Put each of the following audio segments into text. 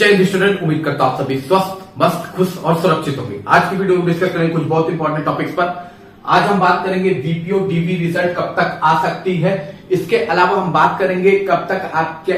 जय स्टूडेंट, उम्मीद करता हूं आप सभी स्वस्थ, मस्त, खुश और सुरक्षित होंगे। आज की वीडियो में डिस्कस करेंगे कुछ बहुत इंपॉर्टेंट टॉपिक्स पर। आज हम बात करेंगे बीपीओ डीबी रिजल्ट कब तक आ सकती है। इसके अलावा हम बात करेंगे कब तक आपके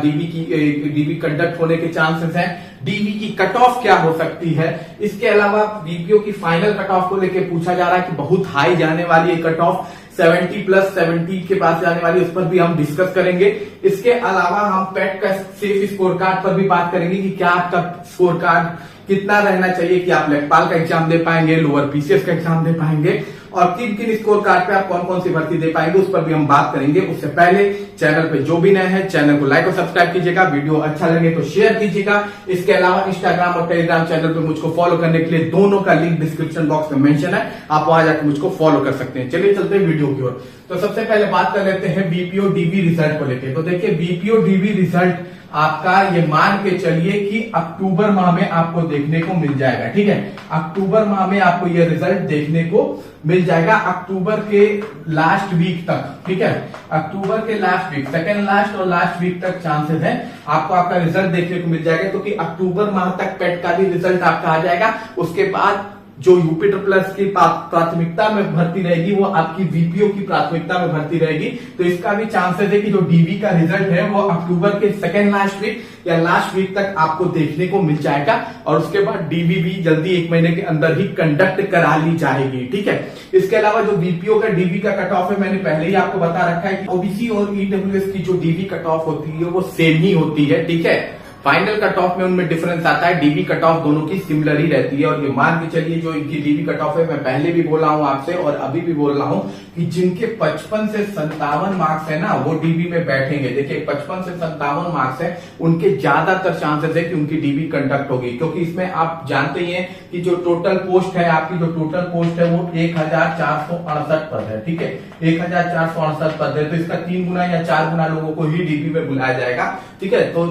डीबी कंडक्ट होने के चांसेस हैं, डीबी की कट ऑफ क्या हो सकती है। इसके अलावा बीपीओ की फाइनल कट ऑफ को लेकर पूछा जा रहा है कि बहुत हाई जाने वाली है कट ऑफ, 70+70 के पास जाने वाली, उस पर भी हम डिस्कस करेंगे। इसके अलावा हम पेट का सेफ स्कोर कार्ड पर भी बात करेंगे कि क्या आपका स्कोर कार्ड कितना रहना चाहिए कि आप लेखपाल का एग्जाम दे पाएंगे, लोअर पीसीएस का एग्जाम दे पाएंगे, और किन किन स्कोर कार्ड पे आप कौन कौन सी भर्ती दे पाएंगे, उस पर भी हम बात करेंगे। उससे पहले चैनल पे जो भी नए हैं चैनल को लाइक और सब्सक्राइब कीजिएगा, वीडियो अच्छा लगे तो शेयर कीजिएगा। इसके अलावा इंस्टाग्राम और टेलीग्राम चैनल पे मुझको फॉलो करने के लिए दोनों का लिंक डिस्क्रिप्शन बॉक्स में मेंशन है, आप वहां जाकर मुझको फॉलो कर सकते हैं। चलिए चलते हैं वीडियो की ओर। तो सबसे पहले बात कर लेते हैं बीपीओ डीबी रिजल्ट को लेकर। तो देखिए बीपीओ डीबी रिजल्ट आपका ये मान के चलिए कि अक्टूबर माह में आपको देखने को मिल जाएगा। ठीक है, अक्टूबर माह में आपको ये रिजल्ट देखने को मिल जाएगा, अक्टूबर के लास्ट वीक तक। ठीक है, अक्टूबर के लास्ट वीक, सेकेंड लास्ट और लास्ट वीक तक चांसेस है आपको आपका रिजल्ट देखने को मिल जाएगा, क्योंकि अक्टूबर माह तक पेट का भी रिजल्ट आपका आ जाएगा। उसके बाद जो यूपी प्लस की प्राथमिकता में भर्ती रहेगी वो आपकी बीपीओ की प्राथमिकता में भर्ती रहेगी। तो इसका भी चांसेस है कि जो डीबी का रिजल्ट है वो अक्टूबर के सेकेंड लास्ट वीक या लास्ट वीक तक आपको देखने को मिल जाएगा, और उसके बाद डीबी भी जल्दी 1 महीने के अंदर ही कंडक्ट करा ली जाएगी। ठीक है, इसके अलावा जो बीपीओ का डीबी का कट ऑफ है, मैंने पहले ही आपको बता रखा है कि ओबीसी और ईडब्ल्यूएस की जो डीबी कट ऑफ होती है वो सेम ही होती है। ठीक है, फाइनल कट ऑफ में उनमें डिफरेंस आता है, डीबी कट ऑफ दोनों की सिमिलर ही रहती है। और ये मान के चलिए जो इनकी डीबी कट ऑफ है, मैं पहले भी बोला हूं आपसे और अभी भी बोल रहा हूं कि जिनके 55 से 57 मार्क्स है ना वो डीबी में बैठेंगे। देखिए 55 से 57 मार्क्स है, उनके ज्यादातर चांसेस है कि उनकी डीबी कंडक्ट होगी, क्योंकि इसमें आप जानते ही हैं कि जो टोटल पोस्ट है, आपकी जो टोटल पोस्ट है वो 1468 पद है। ठीक है, 1468 पद है, तो इसका 3 गुना या 4 गुना लोगों को ही डीबी में बुलाया जाएगा। ठीक है, तो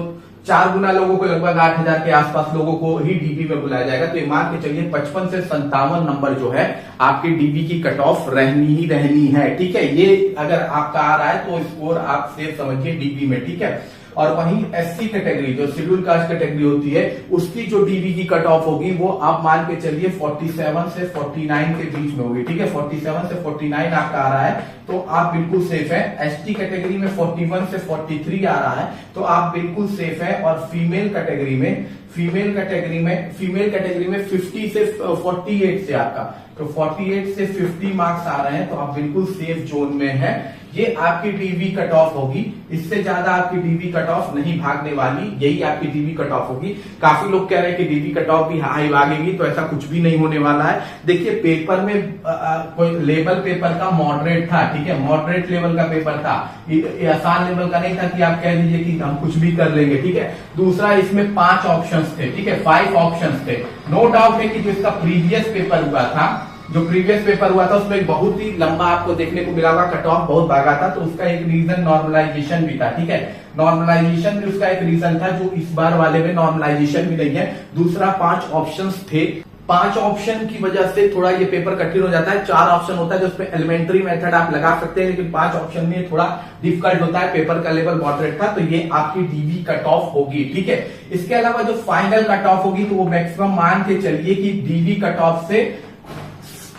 4 गुना लोगों को, लगभग 8000 के आसपास लोगों को ही डीबी में बुलाया जाएगा। तो ये मान के चलिए 55 से 57 नंबर जो है आपकी डीबी की कट ऑफ रहनी ही रहनी है। ठीक है, ये अगर आपका आ रहा है तो स्कोर आप सेफ समझिए डीबी में। ठीक है, और वहीं एससी कैटेगरी जो शेड्यूल कास्ट कैटेगरी होती है उसकी जो डीबी की कट ऑफ होगी वो आप मान के चलिए 47 से 49 के बीच में होगी। ठीक है, 47 से 49 आपका आ रहा है तो आप बिल्कुल सेफ है। एसटी कैटेगरी में 41 से 43 आ रहा है तो आप बिल्कुल सेफ है। और फीमेल कैटेगरी में 50 से 48 से आपका, तो 48 से 50 मार्क्स आ रहे हैं तो आप बिल्कुल सेफ जोन में है। ये आपकी डीबी कट ऑफ होगी, इससे ज्यादा आपकी डीबी कट ऑफ नहीं भागने वाली, यही आपकी डीबी कट ऑफ होगी। काफी लोग कह रहे हैं कि डीबी कट ऑफ भी हाई भागेगी, तो ऐसा कुछ भी नहीं होने वाला है। देखिए पेपर में कोई लेवल पेपर का मॉडरेट था। ठीक है, मॉडरेट लेवल का पेपर था, ये आसान लेवल का नहीं था कि आप कह दीजिए कि हम कुछ भी कर लेंगे। ठीक है, दूसरा इसमें 5 ऑप्शंस थे। ठीक है, 5 ऑप्शंस थे। नो डाउट है कि जो इसका प्रीवियस पेपर हुआ था, उसमें बहुत ही लंबा आपको देखने को मिला होगा, कट ऑफ बहुत भागा था, तो उसका एक रीजन नॉर्मलाइजेशन भी था। ठीक है, नॉर्मलाइजेशन भी उसका एक रीजन था, जो इस बार वाले में नॉर्मलाइजेशन भी नहीं है। दूसरा 5 ऑप्शंस थे, 5 ऑप्शन की वजह से थोड़ा ये पेपर कठिन हो जाता है। 4 ऑप्शन होता है जिसमें एलिमेंट्री मेथड आप लगा सकते हैं, लेकिन 5 ऑप्शन में थोड़ा डिफिकल्ट होता है। पेपर का लेवल मॉडरेट था, तो ये आपकी डीबी कट ऑफ होगी। ठीक है, इसके अलावा जो फाइनल कट ऑफ होगी तो वो मैक्सिमम मान के चलिए कि डीबी कट ऑफ से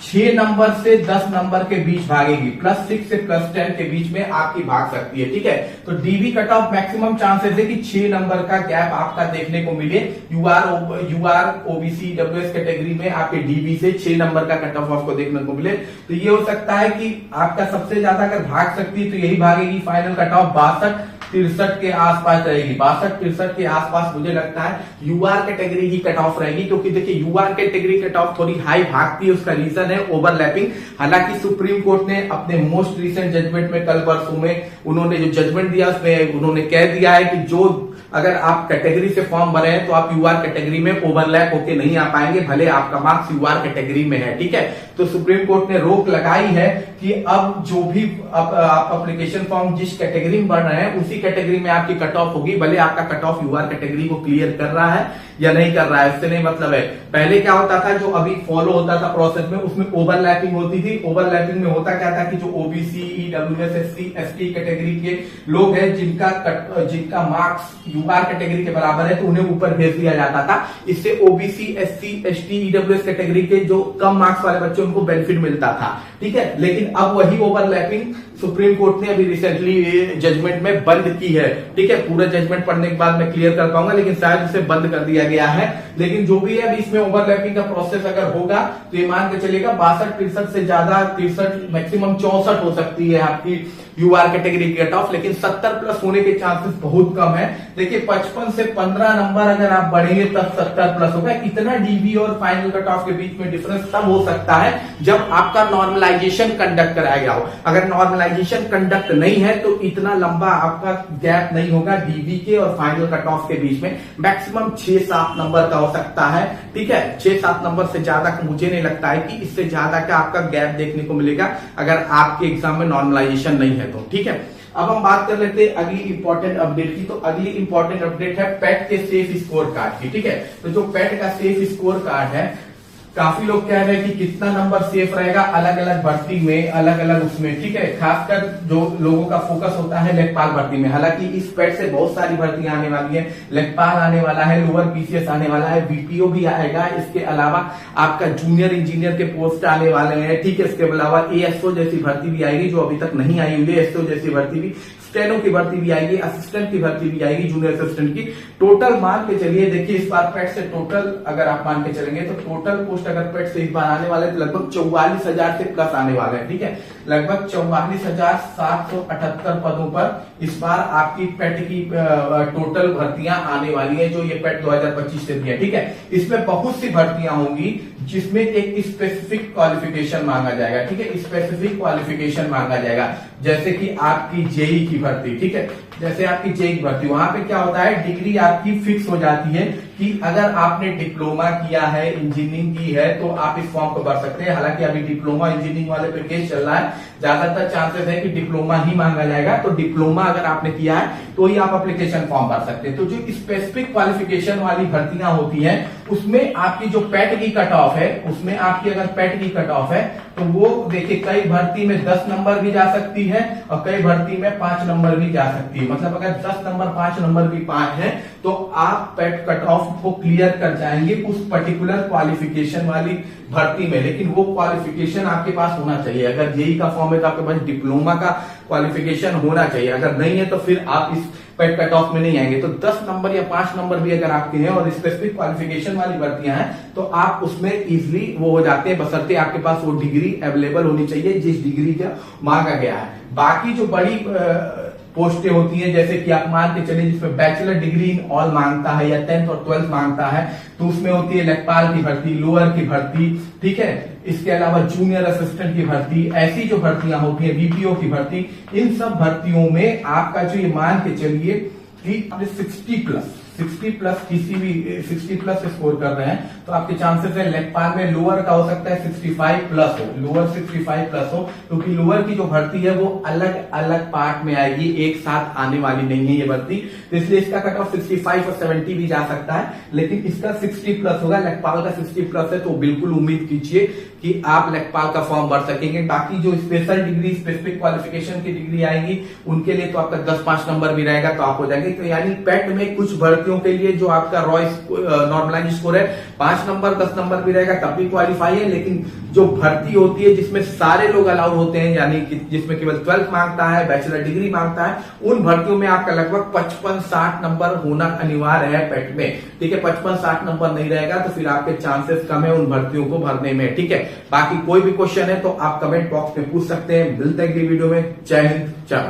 6 नंबर से 10 नंबर के बीच भागेगी, +6 से +10 के बीच में आपकी भाग सकती है। ठीक है, तो dB cut off maximum chances है कि 6 नंबर का गैप आपका देखने को मिले। यूआर ओबीसी डब्ल्यूएस कैटेगरी में आपके डीबी से 6 नंबर का कट ऑफ आपको देखने को मिले। तो ये हो सकता है कि आपका सबसे ज्यादा अगर भाग सकती है तो यही भागेगी। फाइनल कट ऑफ 62-63 के आसपास रहेगी, 62-63 के आसपास मुझे लगता है यूआर कैटेगरी की कट ऑफ रहेगी, क्योंकि देखिए यूआर कैटेगरी कट ऑफ थोड़ी हाई भागती है। उसका रीजन है ओवरलैपिंग। हालांकि सुप्रीम कोर्ट ने अपने मोस्ट रिसेंट जजमेंट में कल परसों में उन्होंने जो जजमेंट दिया उसमें उन्होंने कह दिया है कि जो अगर आप कैटेगरी से फॉर्म भरे हैं तो आप यूआर कैटेगरी में ओवरलैप होके नहीं आ पाएंगे, भले आपका मार्क्स यूआर कैटेगरी में है। ठीक है, तो सुप्रीम कोर्ट ने रोक लगाई है कि अब जो भी आप एप्लीकेशन फॉर्म जिस कैटेगरी में भर रहे हैं उसी कैटेगरी में आपकी कट ऑफ होगी, भले आपका कट ऑफ यूआर कैटेगरी को क्लियर कर रहा है या नहीं कर रहा है, उससे नहीं मतलब है। पहले क्या होता था, जो अभी फॉलो होता था प्रोसेस में, उसमें ओवरलैपिंग होती थी। ओवरलैपिंग में होता क्या था कि जो OBC, EWS, SC, ST category के लोग हैं जिनका मार्क्स यूआर कैटेगरी के बराबर है तो उन्हें ऊपर भेज दिया जाता था। इससे OBC, SC, ST, EWS category के जो कम मार्क्स वाले बच्चे उनको बेनिफिट मिलता था, ठीक है। लेकिन अब वही ओवरलैपिंग सुप्रीम कोर्ट ने अभी रिसेंटली जजमेंट में बंद की है, ठीक है। पूरा जजमेंट पढ़ने के बाद मैं क्लियर कर पाऊंगा, लेकिन शायद इसे बंद कर दिया गया है। लेकिन जो भी है अभी इसमें ओवरलैपिंग का प्रोसेस अगर होगा तो ये मान के चलेगा 62-63 से ज्यादा 63 मैक्सिमम 64 हो सकती है आपकी यूआर कैटेगरी की कट ऑफ, लेकिन 70 प्लस होने के चांसेस बहुत कम है। देखिए 55 से 15 नंबर अगर आप बढ़ेंगे तब 70 प्लस होगा। इतना डीबी और फाइनल कट ऑफ के बीच में डिफरेंस तब हो सकता है जब आपका नॉर्मलाइजेशन कंडक्ट कराया गया हो। अगर नॉर्मलाइजेशन कंडक्ट नहीं है तो इतना लंबा आपका गैप नहीं होगा डीबी के और फाइनल कट ऑफ के बीच में। मैक्सिमम 6-7 नंबर का हो सकता है, ठीक है। 6-7 नंबर से ज्यादा का मुझे नहीं लगता है कि इससे ज्यादा का आपका गैप देखने को मिलेगा अगर आपके एग्जाम में नॉर्मलाइजेशन नहीं है तो, ठीक है। अब हम बात कर लेते हैं अगली इंपॉर्टेंट अपडेट की। तो अगली इंपॉर्टेंट अपडेट है पैट के सेफ स्कोर कार्ड की, ठीक है। तो जो पैट का सेफ स्कोर कार्ड है, काफी लोग कह रहे हैं कि कितना नंबर सेफ रहेगा अलग अलग भर्ती में, अलग अलग उसमें, ठीक है। खासकर जो लोगों का फोकस होता है लेखपाल भर्ती में। हालांकि इस पैट से बहुत सारी भर्तियां आने वाली है, लेखपाल आने वाला है, लोअर पीसीएस आने वाला है, बीपीओ भी आएगा। इसके अलावा आपका जूनियर इंजीनियर के पोस्ट आने वाले हैं, ठीक है। इसके अलावा एएसओ जैसी भर्ती भी आएगी जो अभी तक नहीं आई हुई है, एसओ जैसी भर्ती भी, स्टेनो की भर्ती भी आएगी, असिस्टेंट की भर्ती भी आएगी, जूनियर असिस्टेंट की। टोटल मान के चलिए, देखिए इस बार पेट से टोटल अगर आप मान के चलेंगे तो टोटल पोस्ट अगर पेट से इस बार आने वाले तो लगभग 44,000 से प्लस आने वाले हैं, ठीक है। लगभग 44,778 पदों पर इस बार आपकी पेट की टोटल भर्तियां आने वाली है जो ये पेट 2025 से भी है, ठीक है। इसमें बहुत सी भर्तियां होंगी जिसमें एक स्पेसिफिक क्वालिफिकेशन मांगा जाएगा, ठीक है। स्पेसिफिक क्वालिफिकेशन मांगा जाएगा, जैसे कि आपकी जेई की भर्ती, ठीक है। जैसे आपकी जेई की भर्ती, वहां पे क्या होता है, डिग्री आपकी फिक्स हो जाती है कि अगर आपने डिप्लोमा किया है, इंजीनियरिंग की है तो आप इस फॉर्म को भर सकते हैं। हालांकि अभी डिप्लोमा इंजीनियरिंग वाले पे केस चल रहा है, ज्यादातर चांसेस है कि डिप्लोमा ही मांगा जाएगा। तो डिप्लोमा अगर आपने किया है तो ही आप एप्लीकेशन फॉर्म भर सकते हैं। तो जो स्पेसिफिक क्वालिफिकेशन वाली भर्तियां होती हैं उसमें आपकी जो पैट की कट ऑफ है, उसमें आपकी अगर पैट की कट ऑफ है तो वो देखिए कई भर्ती में 10 नंबर भी जा सकती है और कई भर्ती में 5 नंबर भी जा सकती है। मतलब अगर 10 नंबर 5 नंबर भी 5 है तो आप पैट कट ऑफ को क्लियर कर जाएंगे उस पर्टिकुलर क्वालिफिकेशन वाली भर्ती में। लेकिन वो क्वालिफिकेशन आपके पास होना चाहिए। अगर जेई का फॉर्म है तो आपके पास डिप्लोमा का क्वालिफिकेशन होना चाहिए, अगर नहीं है तो फिर आप इस पेट कट ऑफ में नहीं आएंगे। तो 10 नंबर या 5 नंबर भी अगर आपके हैं और स्पेसिफिक क्वालिफिकेशन वाली भर्तियां हैं तो आप उसमें इजिली वो हो जाते हैं, बशर्ते आपके पास वो डिग्री अवेलेबल होनी चाहिए जिस डिग्री का मांगा गया है। बाकी जो बड़ी पोस्टें होती हैं जैसे कि आप मान के चलिए जिसमें बैचलर डिग्री इन ऑल मांगता है या 10th और 12th मांगता है तो उसमें होती है लेखपाल की भर्ती, लोअर की भर्ती, ठीक है। इसके अलावा जूनियर असिस्टेंट की भर्ती, ऐसी जो भर्तियां होती है, बीपीओ की भर्ती, इन सब भर्तियों में आपका जो ये मान के चलिए कि 60 प्लस किसी भी 60 प्लस स्कोर कर रहे हैं तो आपके चांसेस है लेखपाल में लोअर का हो सकता है 65 प्लस हो, लोअर 65 प्लस हो, क्योंकि लोअर की जो भर्ती है वो अलग अलग पार्ट में आएगी, एक साथ आने वाली नहीं है ये भर्ती। तो इसलिए इसका कट ऑफ 65 और 70 भी जा सकता है, लेकिन इसका 60 प्लस होगा। लेखपाल का 60 प्लस है तो बिल्कुल उम्मीद कीजिए कि आप लेखपाल का फॉर्म भर सकेंगे। बाकी जो स्पेशल डिग्री, स्पेसिफिक क्वालिफिकेशन की डिग्री आएगी उनके लिए तो आपका 10-5 नंबर भी रहेगा तो आप हो जाएंगे। तो यानी पेट में कुछ भर्तियों के लिए जो आपका नॉर्मलाइज स्कोर है 5 नंबर 10 नंबर भी रहेगा तब भी क्वालिफाई है। लेकिन जो भर्ती होती है जिसमें सारे लोग अलाउड होते हैं, यानी कि जिसमें केवल 12th मांगता है, बैचलर डिग्री मांगता है, उन भर्तियों में आपका लगभग 55-60 नंबर होना अनिवार्य है पेट में, ठीक है। 55-60 नंबर नहीं रहेगा तो फिर आपके चांसेस कम है उन भर्तियों को भरने में, ठीक है। बाकी कोई भी क्वेश्चन है तो आप कमेंट बॉक्स में पूछ सकते हैं। मिलते हैं अगली वीडियो में। जय हिंद, जय भारत।